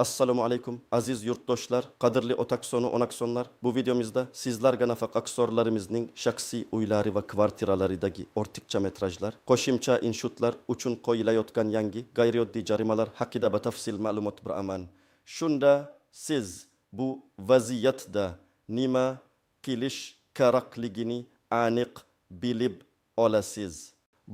Assalomu alaykum aziz yurtdoshlar, qadrli otaksonu onaksonlar. Bu videomizda sizlarga nafaq aksorlarimizning shaxsiy uylari va kvartiralaridagi ortiqcha metrajlar, qo'shimcha inshootlar uchun qo'yilayotgan yangi g'ayrioddiy jarimalar haqida batafsil ma'lumot beraman. Shunda siz bu vaziyatda nima qilish kerakligini aniq bilib olasiz.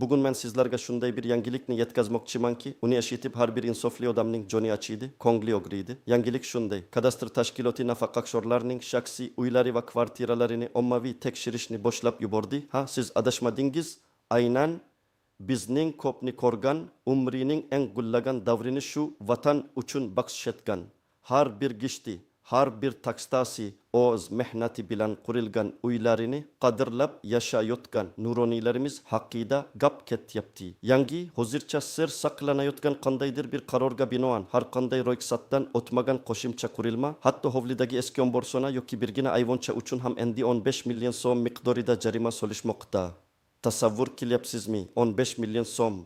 Bugun men sizlarga shunday bir yangilikni yetkazmoqchimanki, uni eshitib har bir insofli odamning joni achiydi, ko'ngli og'riydi. Yangilik shunday: kadastr tashkiloti nafaqaxo'rlarning shaxsiy uylari va kvartiralarini ommaviy tekshirishni boshlab yubordi. Siz adashmadingiz. Aynan bizning ko'pni ko'rgan, umrining eng gullagan davrini shu vatan uchun baxsh etgan, har bir gishti, har bir takstasi o'z mehnati bilan qurilgan uylarini qadrlab yashayotgan nuroniylarimiz haqida gap ketyapti. Yangi hozircha sir saqlanayotgan qandaydir bir qarorga binoan har qanday ro'yxatdan o'tmagan qo'shimcha qurilma, hatto hovlidagi eski omborsona yoki birgina ayvoncha uchun ham endi 15 million so'm miqdorida jarima solishmoqda. Tasavvur qilyapsizmi? 15 million so'm.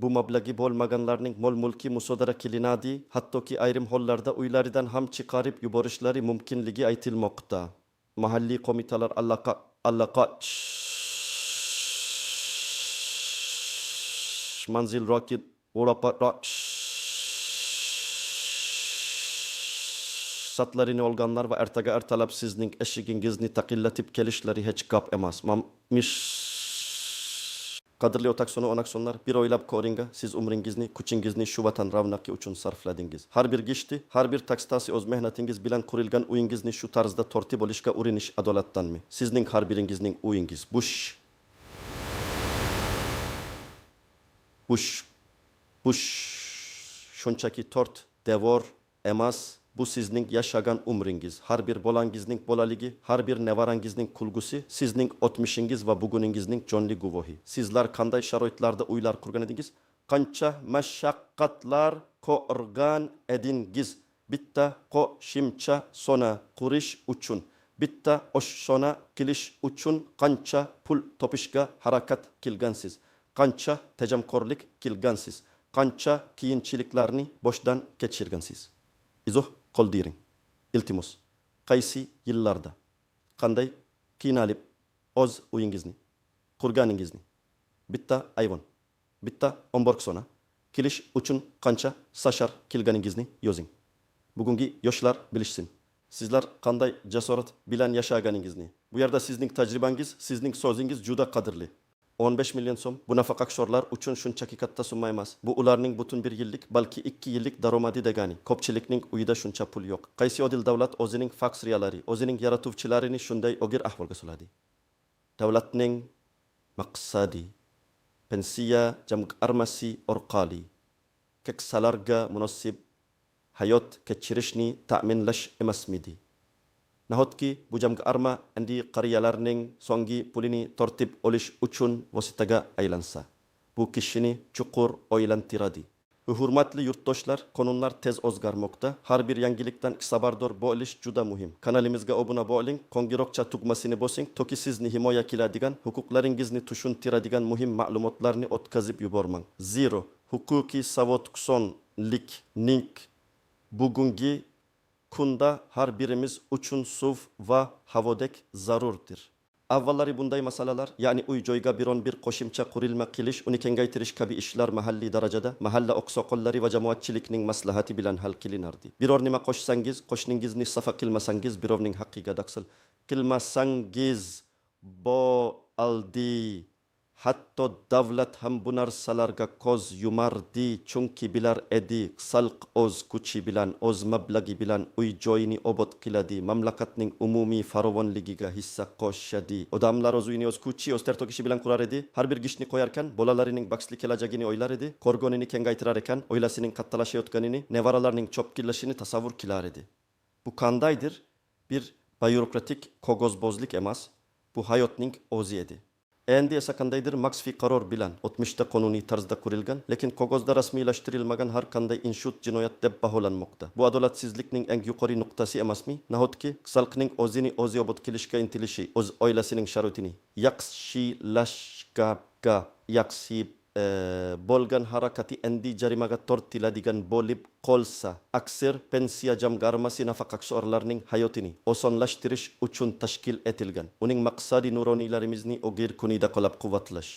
Bu mablag'i bo'lmaganlarning mol-mulki musodara qilinadi, hattoki ayrim hollarda uylaridan ham chiqarib yuborishlari mumkinligi aytilmoqda. Mahalliy qo'mitalar manzil roki satlarini olganlar va ertalab sizning eshigingizni taqillatib kelishlari hech gap emas. Qadrli otaksonu onaksonlar, bir o'ylab ko'ring, siz umringizni, kuchingizni shu vatan ravnaqi uchun sarfladingiz. Har bir gishti, har bir takstasi o'z mehnatingiz bilan qurilgan uyingizni shu tarzda tortib olishga urinish adolatdanmi? Sizning har biringizning uyingiz bush shunchaki tort devor emas. Bu sizning yashagan umringiz, har bir bolangizning bolaligi, har bir nevarangizning kulgusi, sizning o'tmishingiz va buguningizning jonli guvohi. Sizlar qanday sharoitlarda uylar qurgan edingiz? Qancha mashaqqatlar ko'rgan edingiz? Bitta qo'shimcha xona qurish uchun, bitta oshxona qilish uchun qancha pul topishga harakat qilgansiz? Qancha tejamkorlik qilgansiz? Qancha qiyinchiliklarni boshdan kechirgansiz? Izoh qoldiring. Iltimos, qaysi yillarda qanday qiynalib o'z uyingizni, qurganingizni, bitta ayvon, bitta omborxona qilish uchun qancha sashar qilganingizni yozing. Bugungi yoshlar bilishsin. Sizlar qanday jasorat bilan yashaganingizni. Bu yerda sizning tajribangiz, sizning so'zingiz juda qadrli. 15 million so'm bu nafaqaxo'rlar uchun shunchaki katta summa emas. Bu ularning butun bir yillik, balki 2 yillik daromadi degani. Ko'pchilikning uyida shuncha pul yo'q. Qaysi odil davlat o'zining faksriyalari, o'zining yaratuvchilarini shunday og'ir ahvolga soladi? Davlatning maqsadi pensiya jamg'armasi orqali keksalarga munosib hayot kechirishni ta'minlash emasmidi? Nahotki bu jamg'arma endi qariyalarning so'nggi pulini tortib olish uchun vositaga aylansa, bu kishini chuqur o'ylantiradi. Hurmatli yurtdoshlar, qonunlar tez o'zgarmoqda. Har bir yangilikdan xabardor bo'lish juda muhim. Kanalimizga obuna bo'ling, qo'ng'iroqcha tugmasini bosing, toki sizni himoya qiladigan, huquqlaringizni tushuntiradigan muhim ma'lumotlarni o'tkazib yubormang. Zero huquqiy savodxonlikning bugungi kunda har birimiz uchun suv va havodek zarurdir. Avvallari bunday masalalar, ya'ni uy joyga biron bir qo'shimcha qurilma qilish, uni kengaytirish kabi ishlar mahalliy darajada mahalla oqsoqollari va jamoatchilikning maslahati bilan hal qilinardi. Biror nima qo'shsangiz, qo'shningizni safa qilmasangiz, birovning haqqiga daqsil qilmasangiz bo'ldi. Hatto davlat ham bu narsalarga ko'z yumardi, chunki bilar edi, xalq o'z kuchi bilan, o'z mablag'i bilan uy joyini obod qiladi, mamlakatning umumiy farovonligiga hissa qo'shadi. Odamlar o'z uyini o'z kuchi, o'z tertokishi bilan qurar edi. Har bir gishni qo'yarkan, bolalarining baxtli kelajagini o'ylar edi, qo'rg'onini kengaytirar ekan, oilasining kattalashayotganini, nevaralarning cho'pkillashini tasavvur qilar edi. Bu qandaydir bir byurokratik qog'ozbozlik emas, bu hayotning o'zi edi. Endi esa qandaydir maxfiy qaror bilan o'tmishda qonuniy tarzda qurilgan, lekin qog'ozda rasmiylashtirilmagan har qanday inshoot jinoyat deb baholanmoqda. Bu adolatsizlikning eng yuqori nuqtasi emasmi? Nahotki xalqning o'zini o'zi obod qilishga intilishi, o'z oilasining sharoitini yaxshilashga bo'lgan harakati endi jarimaga tortiladigan bo'lib qolsa, aksir pensiya jamg'armasi nafaqaxo'rlarning hayotini osonlashtirish uchun tashkil etilgan. Uning maqsadi nuroniylarimizni o'g'ir kunida qo'llab-quvvatlash,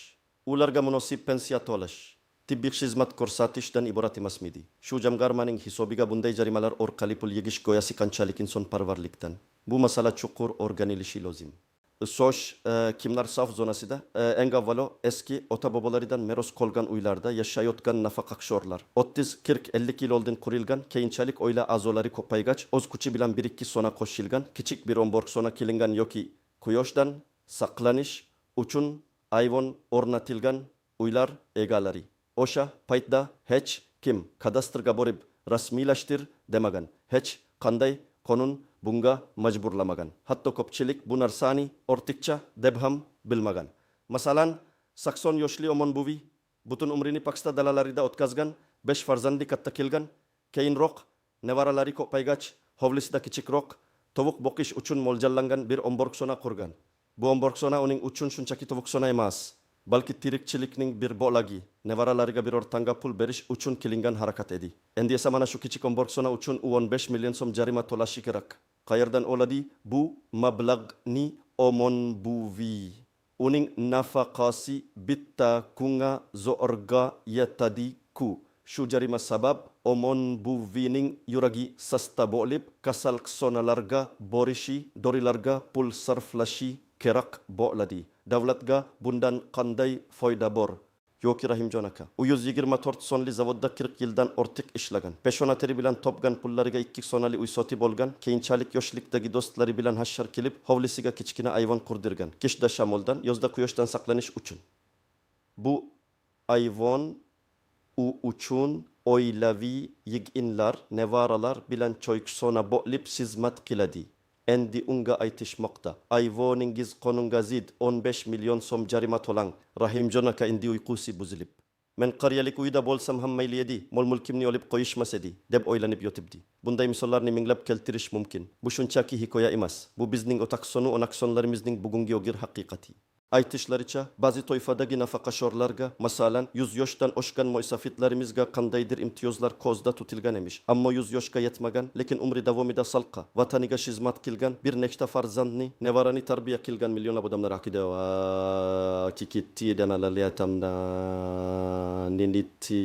ularga munosib pensiya to'lash, tibbiy xizmat ko'rsatishdan iborat emasmidi? Shu jamg'armaning hisobiga bunday jarimalar orqali pul yegish go'yosi qanchalik insonparvarlikdan. Bu masala chuqur o'rganilishi lozim. So'sh kimlar saf zonasida eng avvalo eski ota-bobolaridan meros qolgan uylarda yashayotgan nafaqaxo'rlar 30-40-50 yil oldin qurilgan, keyinchalik oila a'zolari ko'paygach o'z kuchi bilan 1-2 sona qo'shilgan, kichik bir omborg sona qilingan yoki quyoshdan saqlanish uchun ayvon o'rnatilgan uylar egalari. O'sha paytda hech kim kadastrga borib rasmiylashtir demagan, hech qanday qonun bunga majburlamagan. Hatto ko'pchilik bu narsani ortiqcha deb ham bilmagan. Masalan, 80 yoshli Omon buvi butun umrini Pokiston dalalarida o'tkazgan, 5 farzandli katta kelgan, keyinroq nevaralari ko'paygach hovlisida kichikroq tovuq boqish uchun mo'ljallangan bir omborg sona qurgan. Bu omborg sona uning uchun shunchaki tovuq sona emas, balki tirikchilikning bir bo'lagi, nevaralariga biror tanga pul berish uchun qilingan harakat edi. Endi esa mana shu kichik omborg sona uchun 15 million so'm jarima to'lashi kerak. Qayerdan oladi bu mablag'ni Omon buvi? Uning nafaqasi bitta kunga zo'rga yetadi-ku. Shu jarima sabab Omon buvining yuragi sasta bo'lib, kasalxonalarga borishi, dorilarga pul sarflashi kerak bo'ladi. Davlatga bundan qanday foyda bor? Yoki Rahimjon aka, u 124 sonli zavodda 40 yildan ortiq ishlagan. Peshona teri bilan topgan pullariga 2 sonali uy sotib olgan, keyinchalik yoshlikdagi do'stlari bilan hashar kelib, hovlisiga kichkina ayvon qurdirgan. Qishda shamoldan, yozda quyoshdan saqlanish uchun. Bu ayvon u uchun oilaviy yig'inlar, nevaralar bilan choyxona bo'lib xizmat qiladi. Endi unga aytishmoqda. Ayvoningiz qonunga zid 15 million so'm jarima to'lang. Rahimjon aka endi uyqusi buzilib. Men qariyalik uyda bo'lsam ham mayli edi, mol-mulkimni olib qo'yishmas edi, deb o'ylanib yotibdi. Bunday misollarni minglab keltirish mumkin. Bu shunchaki hikoya emas. Bu bizning otaksonu onaksonlarimizning bugungi o'g'ir haqiqati. Aytishlaricha, ba'zi toifadagi nafaqaxo'rlarga, masalan, 100 yoshdan oshgan mo'ysafitlarimizga qandaydir imtiyozlar ko'zda tutilgan emish. Ammo 100 yoshga yetmagan, lekin umri davomida salqa, vataniga xizmat qilgan, bir nechta farzandni, nevarani tarbiya qilgan millionlab odamlar haqida va tikiti danalayatamda ninditi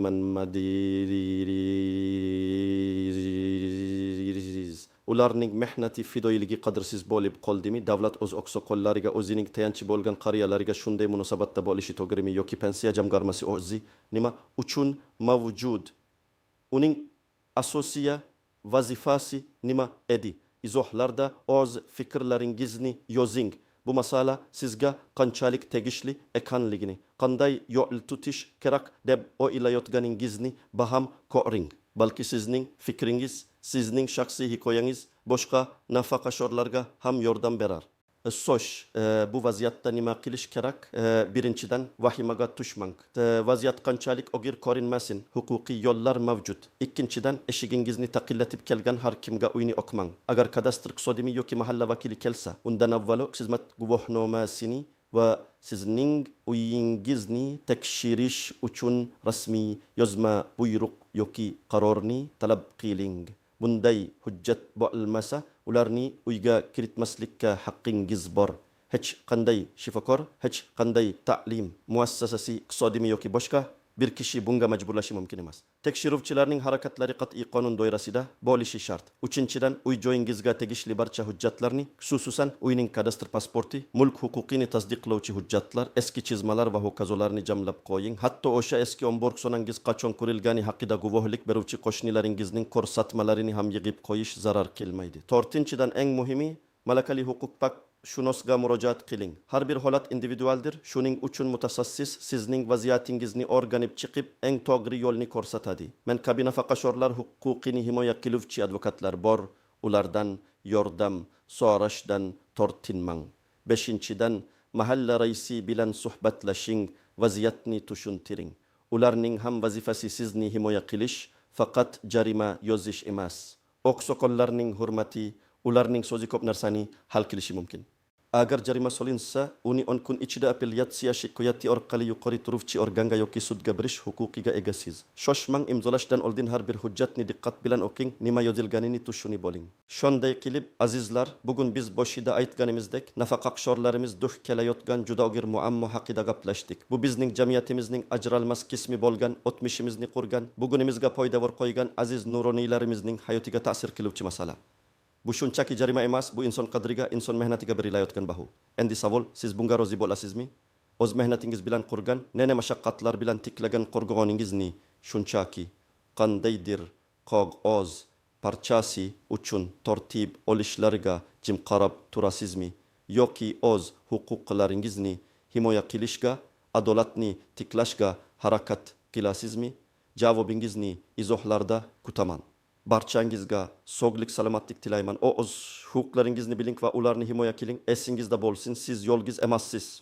manmadiri ularning mehnati fidoyiligi qadrsiz bo'lib qoldimi? Davlat o'z oqsoqollariga, o'zining tayanchi bo'lgan qariyalariga shunday munosabatda bo'lishi to'g'rimi yoki pensiya jamg'armasi o'zi nima uchun mavjud? Uning asosiy vazifasi nima edi? Izohlarda o'z fikrlaringizni yozing. Bu masala sizga qanchalik tegishli ekanligini, qanday yo'l tutish kerak deb o'ylayotganingizni baham ko'ring. Balki sizning fikringiz, sizning shaxsiy hikoyangiz boshqa nafaqaxo'rlarga ham yordam berar. So'sh, bu vaziyatda nima qilish kerak? Birinchidan, vahimaga tushmang. Vaziyat qanchalik og'ir ko'rinmasin, huquqiy yo'llar mavjud. Ikkinchidan, eshigingizni taqillatib kelgan har kimga uyni o'qmang. Agar kadastr xodimi yoki mahalla vakili kelsa, undan avvalo xizmat guvohnomasini va sizning uyingizni tekshirish uchun rasmiy yozma buyruq yoki qarorni talab qiling. Bunday hujjat bo'lmasa, ularni uyga kiritmaslikka haqqingiz bor. Hech qanday shifokor, hech qanday ta'lim muassasasi, iqtisodiymi yoki boshqa bir kishi bunga majburlashi mumkin emas. Tekshiruvchilarning harakatlari qat'iy qonun doirasida bo'lishi shart. Uchinchidan, uy joyingizga tegishli barcha hujjatlarni, xususan uyning kadastr pasporti, mulk huquqini tasdiqlovchi hujjatlar, eski chizmalar va hokazolarni jamlab qo'ying. Hatto o'sha eski omborg sonangiz qachon qurilgani haqida guvohlik beruvchi qo'shnilaringizning ko'rsatmalarini ham yig'ib qo'yish zarar kelmaydi. To'rtinchidan, eng muhimi, malakali huquqbaq shunosga murojaat qiling. Har bir holat individualdir. Shuning uchun mutaxassis sizning vaziyatingizni o'rganib chiqib, eng to'g'ri yo'lni ko'rsatadi. Men kabi nafaqaxo'rlar huquqini himoya qiluvchi advokatlar bor. Ulardan yordam so'rashdan tortinmang. Beshinchidan, mahalla raisi bilan suhbatlashing, vaziyatni tushuntiring. Ularning ham vazifasi sizni himoya qilish, faqat jarima yozish emas. Oqsoqollarning hurmati, ularning so'zi ko'p narsani hal qilishi mumkin. agar jarima solinsa uni on kun ichida apelyat siyasi koyati orqali yuqori turuvchi organga yoki sudga berish huquqiga egasiz. Shoshmang imzolashdan oldin har bir hujjatni diqqat bilan o'qing, nima yozilganini tushunib bo'ling. Shunday qilib, azizlar, bugun biz boshida aytganimizdek, nafaqa qishorlarimiz duh kelayotgan juda og'ir muammo haqida gaplashdik. Bu bizning jamiyatimizning ajralmas qismi bo'lgan, o'tmishimizni qurgan, bugunimizga poydevor qo'ygan aziz nuroniylarimizning hayotiga ta'sir qiluvchi masala. Bu shunchaki jarima emas, bu inson qadriga, inson mehnatiga berilayotgan baho. Endi savol, siz bunga rozi bo'lasizmi? O'z mehnatingiz bilan qurgan, nene mashaqqatlar bilan tiklagan qo'rg'oningizni shunchaki qandaydir qog'oz parchasi uchun tartib olishlariga jim qarab turasizmi? Yoki o'z huquqlaringizni himoya qilishga, adolatni tiklashga harakat qilasizmi? Javobingizni izohlarda kutaman. Barchangizga sog'lik, salomatlik tilayman. O'z huquqlaringizni biling va ularni himoya qiling. Esingizda bo'lsin, siz yolg'iz emassiz.